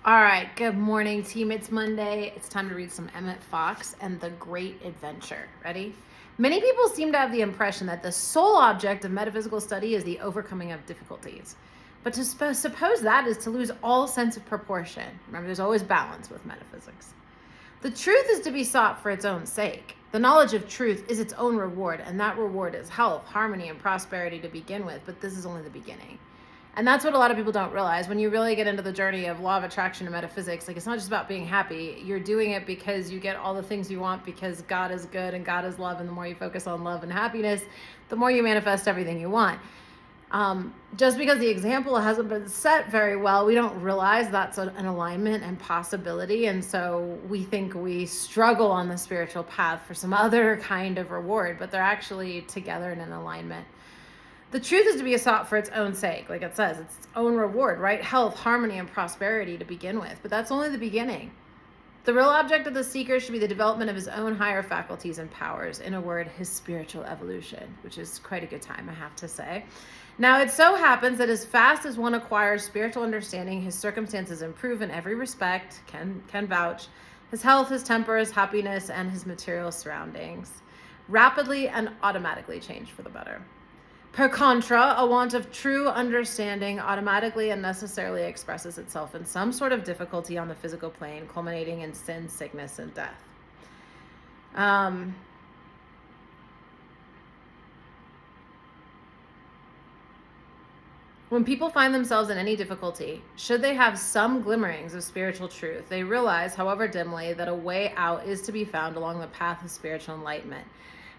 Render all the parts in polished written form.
All right, good morning, team. It's Monday. It's time to read some Emmet Fox and The Great Adventure. Ready? Many people seem to have the impression that the sole object of metaphysical study is the overcoming of difficulties. But to suppose that is to lose all sense of proportion. Remember, there's always balance with metaphysics. The truth is to be sought for its own sake. The knowledge of truth is its own reward, and that reward is health, harmony, and prosperity to begin with, but this is only the beginning. And that's what a lot of people don't realize. When you really get into the journey of law of attraction and metaphysics, like, it's not just about being happy. You're doing it because you get all the things you want, because God is good and God is love. And the more you focus on love and happiness, the more you manifest everything you want. Just because the example hasn't been set very well, we don't realize that's an alignment and possibility. And so we think we struggle on the spiritual path for some other kind of reward, but they're actually together in an alignment. The truth is to be sought for its own sake. Like it says, it's its own reward, right? Health, harmony, and prosperity to begin with. But that's only the beginning. The real object of the seeker should be the development of his own higher faculties and powers. In a word, his spiritual evolution, which is quite a good time, I have to say. Now, it so happens that as fast as one acquires spiritual understanding, his circumstances improve in every respect, can vouch. His health, his temper, his happiness, and his material surroundings rapidly and automatically change for the better. Per contra, a want of true understanding automatically and necessarily expresses itself in some sort of difficulty on the physical plane, culminating in sin, sickness, and death. When people find themselves in any difficulty, should they have some glimmerings of spiritual truth, they realize, however dimly, that a way out is to be found along the path of spiritual enlightenment.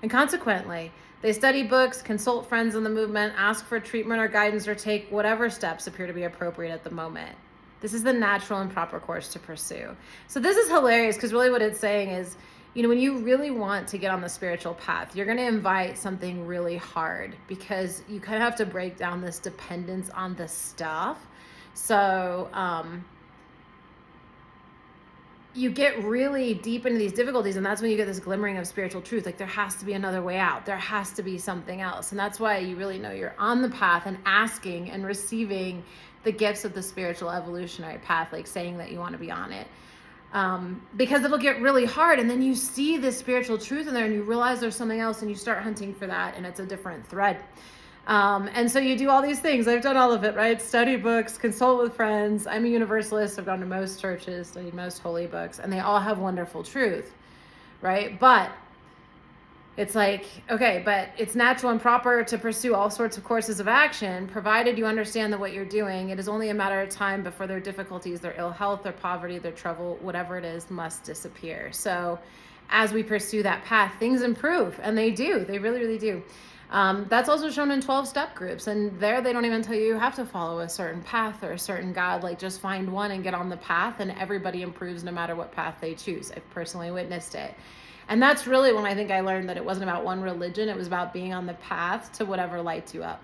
And consequently, they study books, consult friends in the movement, ask for treatment or guidance, or take whatever steps appear to be appropriate at the moment. This is the natural and proper course to pursue. So this is hilarious, because really what it's saying is, when you really want to get on the spiritual path, you're going to invite something really hard, because you kind of have to break down this dependence on the stuff. So, you get really deep into these difficulties, and that's when you get this glimmering of spiritual truth. Like, there has to be another way out. There has to be something else. And that's why you really know you're on the path and asking and receiving the gifts of the spiritual evolutionary path, like saying that you want to be on it. Because it'll get really hard, and then you see this spiritual truth in there, and you realize there's something else, and you start hunting for that, and it's a different thread. And so you do all these things. I've done all of it, right? Study books, consult with friends. I'm a universalist. I've gone to most churches, studied most holy books, and they all have wonderful truth, right? But it's like, okay, but it's natural and proper to pursue all sorts of courses of action, provided you understand that what you're doing, it is only a matter of time before their difficulties, their ill health, their poverty, their trouble, whatever it is, must disappear. So as we pursue that path, things improve, and they do. They really, really do. That's also shown in 12-step groups, and there they don't even tell you have to follow a certain path or a certain God. Like, just find one and get on the path, and everybody improves no matter what path they choose. I've personally witnessed it. And that's really when I think I learned that it wasn't about one religion. It was about being on the path to whatever lights you up.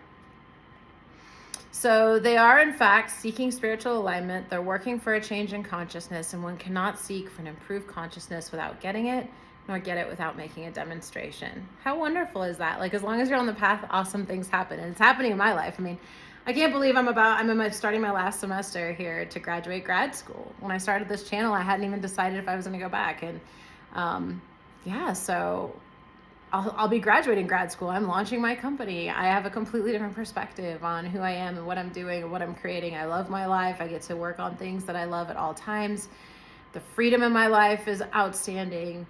So they are, in fact, seeking spiritual alignment. They're working for a change in consciousness, and one cannot seek for an improved consciousness without getting it, nor get it without making a demonstration. How wonderful is that? Like, as long as you're on the path, awesome things happen. And it's happening in my life. I mean, I can't believe I'm starting my last semester here to graduate grad school. When I started this channel, I hadn't even decided if I was going to go back. And so I'll be graduating grad school. I'm launching my company. I have a completely different perspective on who I am and what I'm doing and what I'm creating. I love my life. I get to work on things that I love at all times. The freedom in my life is outstanding.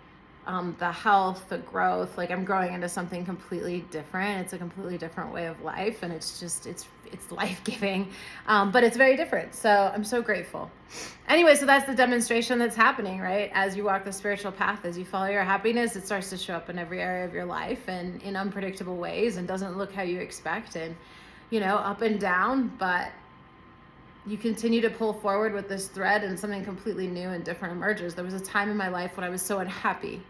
The health, the growth, like, I'm growing into something completely different. It's a completely different way of life, and it's life-giving, but it's very different. So I'm so grateful. Anyway, so that's the demonstration that's happening, right? As you walk the spiritual path, as you follow your happiness, it starts to show up in every area of your life and in unpredictable ways, and doesn't look how you expect, and, up and down, but you continue to pull forward with this thread, and something completely new and different emerges. There was a time in my life when I was so unhappy.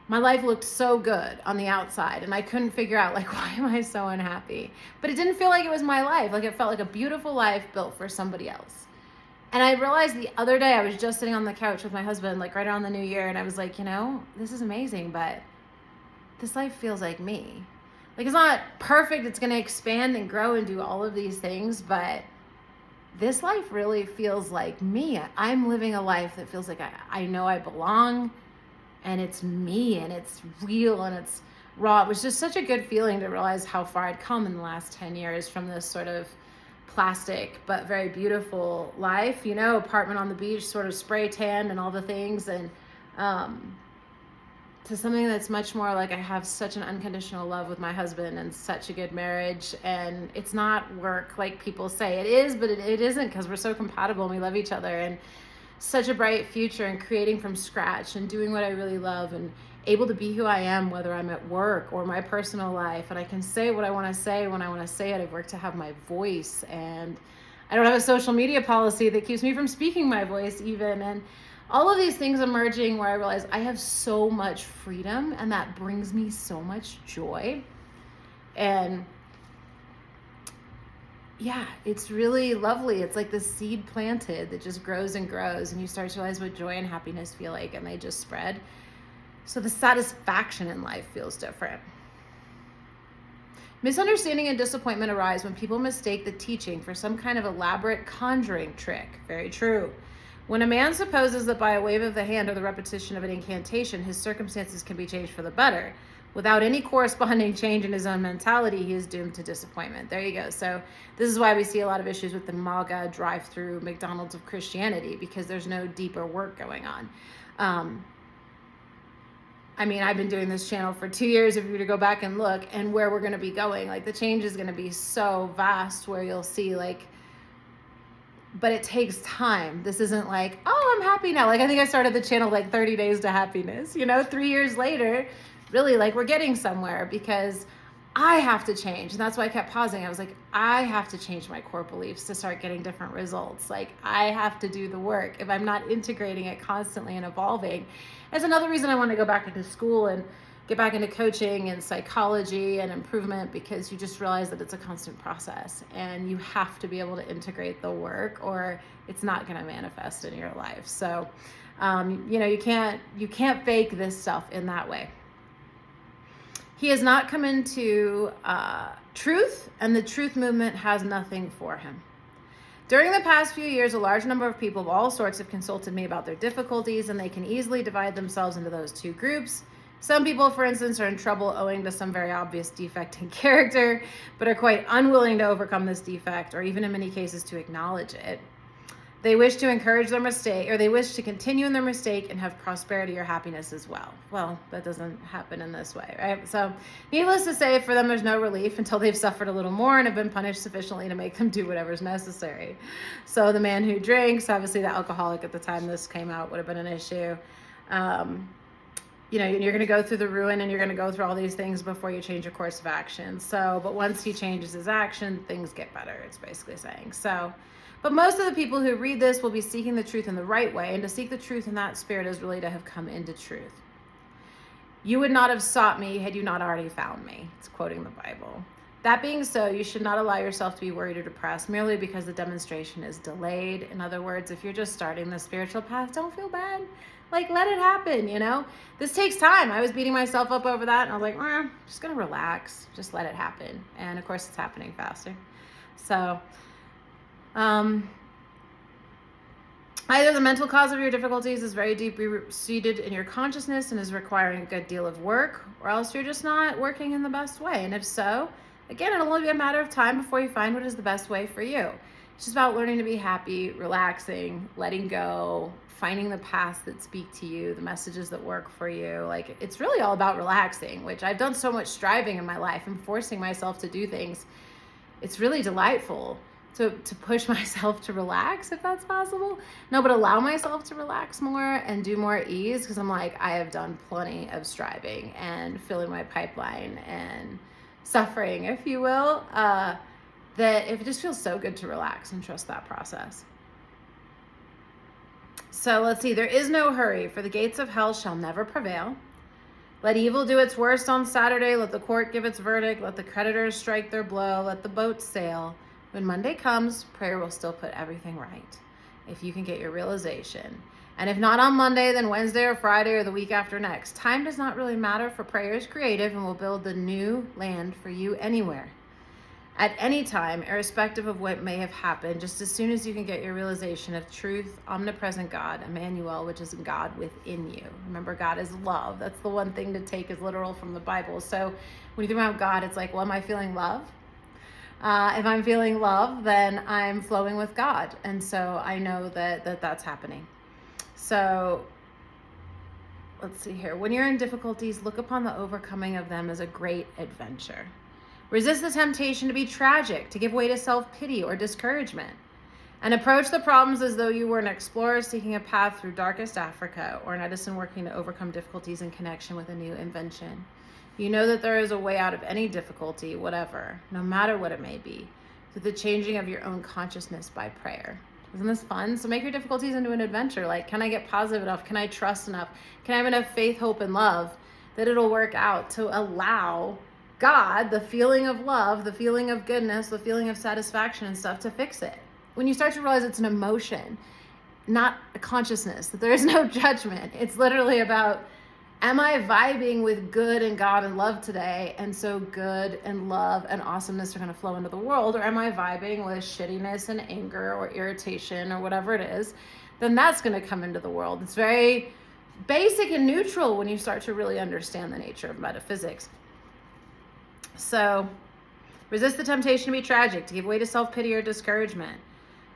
My life looked so good on the outside, and I couldn't figure out, like, why am I so unhappy? But it didn't feel like it was my life. Like, it felt like a beautiful life built for somebody else. And I realized the other day, I was just sitting on the couch with my husband, like, right around the new year, and I was like, this is amazing, but this life feels like me. Like, it's not perfect. It's going to expand and grow and do all of these things, but this life really feels like me. I'm living a life that feels like I know I belong, and it's me, and it's real, and it's raw. It was just such a good feeling to realize how far I'd come in the last 10 years from this sort of plastic but very beautiful life, apartment on the beach, sort of spray tan and all the things, and to something that's much more like I have such an unconditional love with my husband and such a good marriage. And it's not work like people say it is, but it isn't, because we're so compatible and we love each other, and such a bright future, and creating from scratch and doing what I really love, and able to be who I am, whether I'm at work or my personal life. And I can say what I want to say when I want to say it. I've worked to have my voice, and I don't have a social media policy that keeps me from speaking my voice even. And all of these things emerging where I realize I have so much freedom, and that brings me so much joy. And yeah, it's really lovely. It's like the seed planted that just grows and grows, and you start to realize what joy and happiness feel like, and they just spread. So the satisfaction in life feels different. Misunderstanding and disappointment arise when people mistake the teaching for some kind of elaborate conjuring trick. Very true. When a man supposes that by a wave of the hand or the repetition of an incantation, his circumstances can be changed for the better, without any corresponding change in his own mentality, he is doomed to disappointment. There you go. So this is why we see a lot of issues with the MAGA drive-through McDonald's of Christianity, because there's no deeper work going on. I've been doing this channel for 2 years, if you were to go back and look, and where we're going to be going, like the change is going to be so vast, where you'll see but it takes time. This isn't like, oh, I'm happy now. Like, I think I started the channel 30 days to happiness, 3 years later, really we're getting somewhere, because I have to change. And that's why I kept pausing. I was like, I have to change my core beliefs to start getting different results. I have to do the work if I'm not integrating it constantly and evolving. That's another reason I want to go back into school and get back into coaching and psychology and improvement, because you just realize that it's a constant process, and you have to be able to integrate the work, or it's not going to manifest in your life. So, you can't fake this stuff in that way. He has not come into truth, and the truth movement has nothing for him. During the past few years, a large number of people of all sorts have consulted me about their difficulties, and they can easily divide themselves into those two groups. Some people, for instance, are in trouble owing to some very obvious defect in character, but are quite unwilling to overcome this defect, or even in many cases to acknowledge it. They wish to encourage their mistake, or they wish to continue in their mistake and have prosperity or happiness as well. Well, that doesn't happen in this way, right? So, needless to say, for them, there's no relief until they've suffered a little more and have been punished sufficiently to make them do whatever's necessary. So, the man who drinks, obviously the alcoholic at the time this came out would have been an issue. You're going to go through the ruin, and you're going to go through all these things before you change your course of action. So, but once he changes his action, things get better, it's basically saying. So, but most of the people who read this will be seeking the truth in the right way, and to seek the truth in that spirit is really to have come into truth. You would not have sought me had you not already found me. It's quoting the Bible. That being so, you should not allow yourself to be worried or depressed merely because the demonstration is delayed. In other words, if you're just starting the spiritual path, don't feel bad. Let it happen, This takes time. I was beating myself up over that, and I was like, I'm just going to relax. Just let it happen. And, of course, it's happening faster. So, either the mental cause of your difficulties is very deeply seated in your consciousness and is requiring a good deal of work, or else you're just not working in the best way. And if so, again, it'll only be a matter of time before you find what is the best way for you. It's just about learning to be happy, relaxing, letting go, finding the paths that speak to you, the messages that work for you. It's really all about relaxing, which I've done so much striving in my life and forcing myself to do things. It's really delightful to push myself to relax, if that's possible. No, but allow myself to relax more and do more at ease, because I'm I have done plenty of striving and filling my pipeline and suffering, if you will, that it just feels so good to relax and trust that process. So let's see. There is no hurry, for the gates of hell shall never prevail. Let evil do its worst on Saturday. Let the court give its verdict. Let the creditors strike their blow. Let the boat sail. When Monday comes, prayer will still put everything right, if you can get your realization. And if not on Monday, then Wednesday or Friday or the week after next. Time does not really matter, for prayer is creative and will build the new land for you anywhere. at any time, irrespective of what may have happened, just as soon as you can get your realization of truth, omnipresent God, Emmanuel, which is God within you. Remember, God is love. That's the one thing to take as literal from the Bible. So when you think about God, it's like, well, am I feeling love? If I'm feeling love, then I'm flowing with God. And so I know that that's happening. So let's see here. When you're in difficulties, look upon the overcoming of them as a great adventure. Resist the temptation to be tragic, to give way to self-pity or discouragement, and approach the problems as though you were an explorer seeking a path through darkest Africa or an Edison working to overcome difficulties in connection with a new invention. You know that there is a way out of any difficulty, whatever, no matter what it may be, through the changing of your own consciousness by prayer. Isn't this fun? So make your difficulties into an adventure. Like, can I get positive enough? Can I trust enough? Can I have enough faith, hope, and love that it'll work out to allow God, the feeling of love, the feeling of goodness, the feeling of satisfaction and stuff, to fix it? When you start to realize it's an emotion, not a consciousness, that there is no judgment. It's literally about, am I vibing with good and God and love today? And so good and love and awesomeness are going to flow into the world. Or am I vibing with shittiness and anger or irritation or whatever it is? Then that's going to come into the world. It's very basic and neutral when you start to really understand the nature of metaphysics. So resist the temptation to be tragic, to give way to self-pity or discouragement,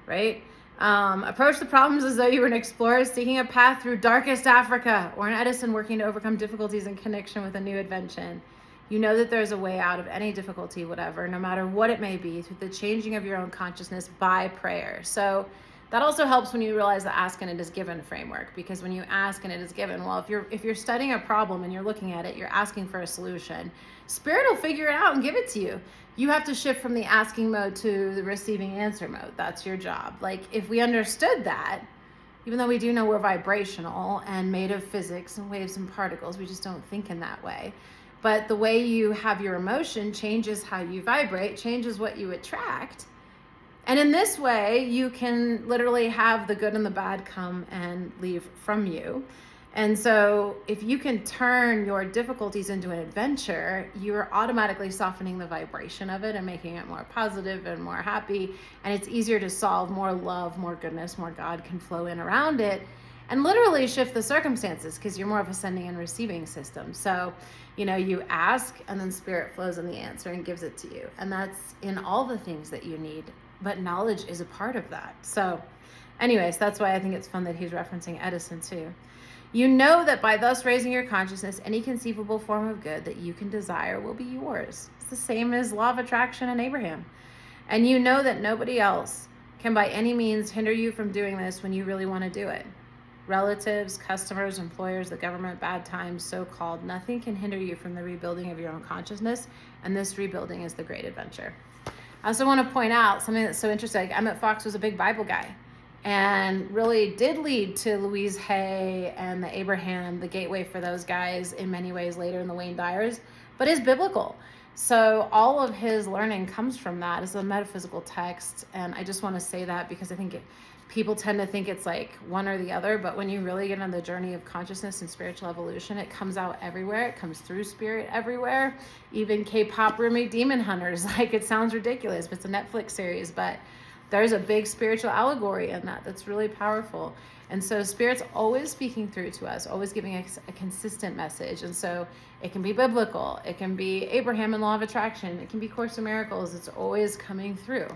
right? Approach the problems as though you were an explorer seeking a path through darkest Africa or an Edison working to overcome difficulties in connection with a new invention. You know that there's a way out of any difficulty, whatever, no matter what it may be, through the changing of your own consciousness by prayer. So that also helps when you realize the ask and it is given framework, because when you ask and it is given, well, if you're studying a problem and you're looking at it, you're asking for a solution. Spirit will figure it out and give it to you. You have to shift from the asking mode to the receiving answer mode. That's your job. Like, if we understood that, even though we do know we're vibrational and made of physics and waves and particles, we just don't think in that way. But the way you have your emotion changes how you vibrate, changes what you attract. And in this way, you can literally have the good and the bad come and leave from you. And so if you can turn your difficulties into an adventure, you're automatically softening the vibration of it and making it more positive and more happy. And it's easier to solve. More love, more goodness, more God can flow in around it and literally shift the circumstances, because you're more of a sending and receiving system. So, you ask and then Spirit flows in the answer and gives it to you. And that's in all the things that you need. But knowledge is a part of that. So anyways, that's why I think it's fun that he's referencing Edison too. You know that by thus raising your consciousness, any conceivable form of good that you can desire will be yours. It's the same as law of attraction and Abraham. And you know that nobody else can by any means hinder you from doing this when you really want to do it. Relatives, customers, employers, the government, bad times, so-called, nothing can hinder you from the rebuilding of your own consciousness. And this rebuilding is the great adventure. I also want to point out something that's so interesting. Like, Emmet Fox was a big Bible guy and really did lead to Louise Hay and the Abraham, the gateway for those guys in many ways later in the Wayne Dyers, but is biblical. So all of his learning comes from that as a metaphysical text. And I just want to say that because I think people tend to think it's like one or the other, but when you really get on the journey of consciousness and spiritual evolution, it comes out everywhere. It comes through spirit everywhere. Even K-pop roommate demon hunters, like, it sounds ridiculous, but it's a Netflix series, but there's a big spiritual allegory in that that's really powerful. And so Spirit's always speaking through to us, always giving us a consistent message. And so it can be biblical, it can be Abraham and law of attraction, it can be Course in Miracles. It's always coming through.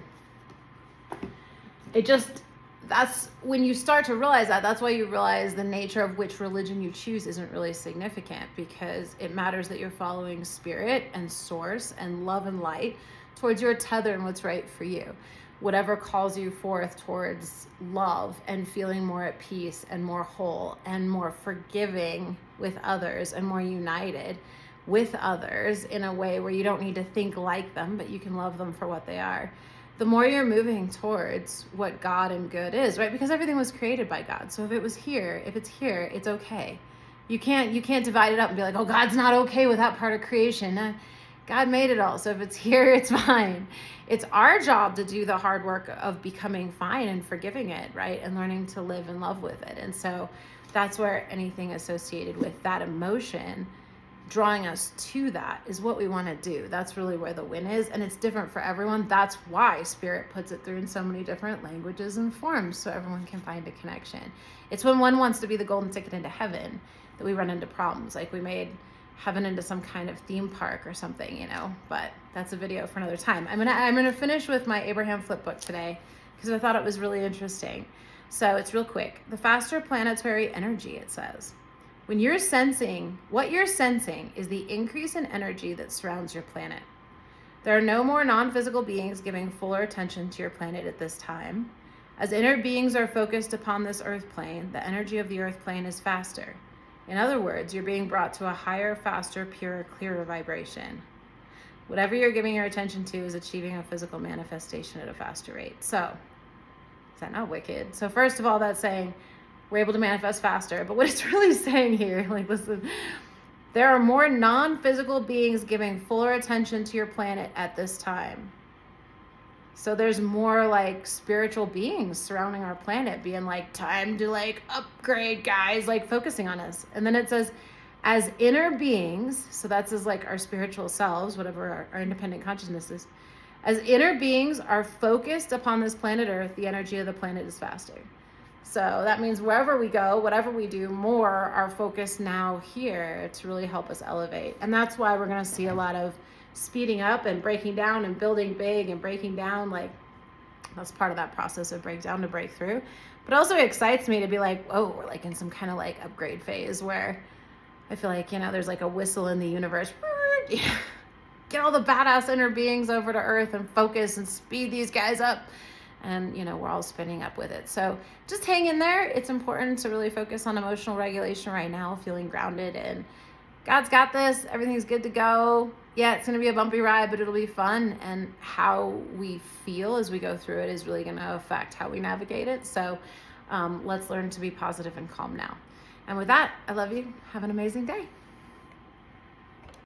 That's when you start to realize that. That's why you realize the nature of which religion you choose isn't really significant, because it matters that you're following Spirit and source and love and light towards your tether and what's right for you. Whatever calls you forth towards love and feeling more at peace and more whole and more forgiving with others and more united with others in a way where you don't need to think like them, but you can love them for what they are. The more you're moving towards what God and good is, right? Because everything was created by God. So if it's here, it's okay. You can't divide it up and be like, oh, God's not okay with that part of creation. No, God made it all. So if it's here, it's fine. It's our job to do the hard work of becoming fine and forgiving it, right? And learning to live in love with it. And so that's where anything associated with that emotion drawing us to that is what we want to do. That's really where the win is, and it's different for everyone. That's why Spirit puts it through in so many different languages and forms, so everyone can find a connection. It's when one wants to be the golden ticket into heaven that we run into problems. Like we made heaven into some kind of theme park or something, you know, but that's a video for another time. I'm gonna finish with my Abraham flip book today because I thought it was really interesting. So it's real quick. The faster planetary energy, it says. When you're sensing, what you're sensing is the increase in energy that surrounds your planet. There are no more non-physical beings giving fuller attention to your planet at this time. As inner beings are focused upon this earth plane, the energy of the earth plane is faster. In other words, you're being brought to a higher, faster, purer, clearer vibration. Whatever you're giving your attention to is achieving a physical manifestation at a faster rate. So, is that not wicked? So first of all, that's saying we're able to manifest faster. But what it's really saying here, like, listen, there are more non-physical beings giving fuller attention to your planet at this time. So there's more like spiritual beings surrounding our planet being like, time to like upgrade, guys, like focusing on us. And then it says, as inner beings, so that's as like our spiritual selves, whatever our independent consciousness is, as inner beings are focused upon this planet Earth, the energy of the planet is faster. So that means wherever we go, whatever we do, more our focus now here to really help us elevate. And that's why we're going to see a lot of speeding up and breaking down and building big and breaking down. Like, that's part of that process of breakdown to breakthrough. But also it excites me to be like, whoa, we're like in some kind of like upgrade phase where I feel like, you know, there's like a whistle in the universe. Get all the badass inner beings over to Earth and focus and speed these guys up. And, you know, we're all spinning up with it. So just hang in there. It's important to really focus on emotional regulation right now, feeling grounded, and God's got this. Everything's good to go. Yeah, it's going to be a bumpy ride, but it'll be fun. And how we feel as we go through it is really going to affect how we navigate it. So let's learn to be positive and calm now. And with that, I love you. Have an amazing day.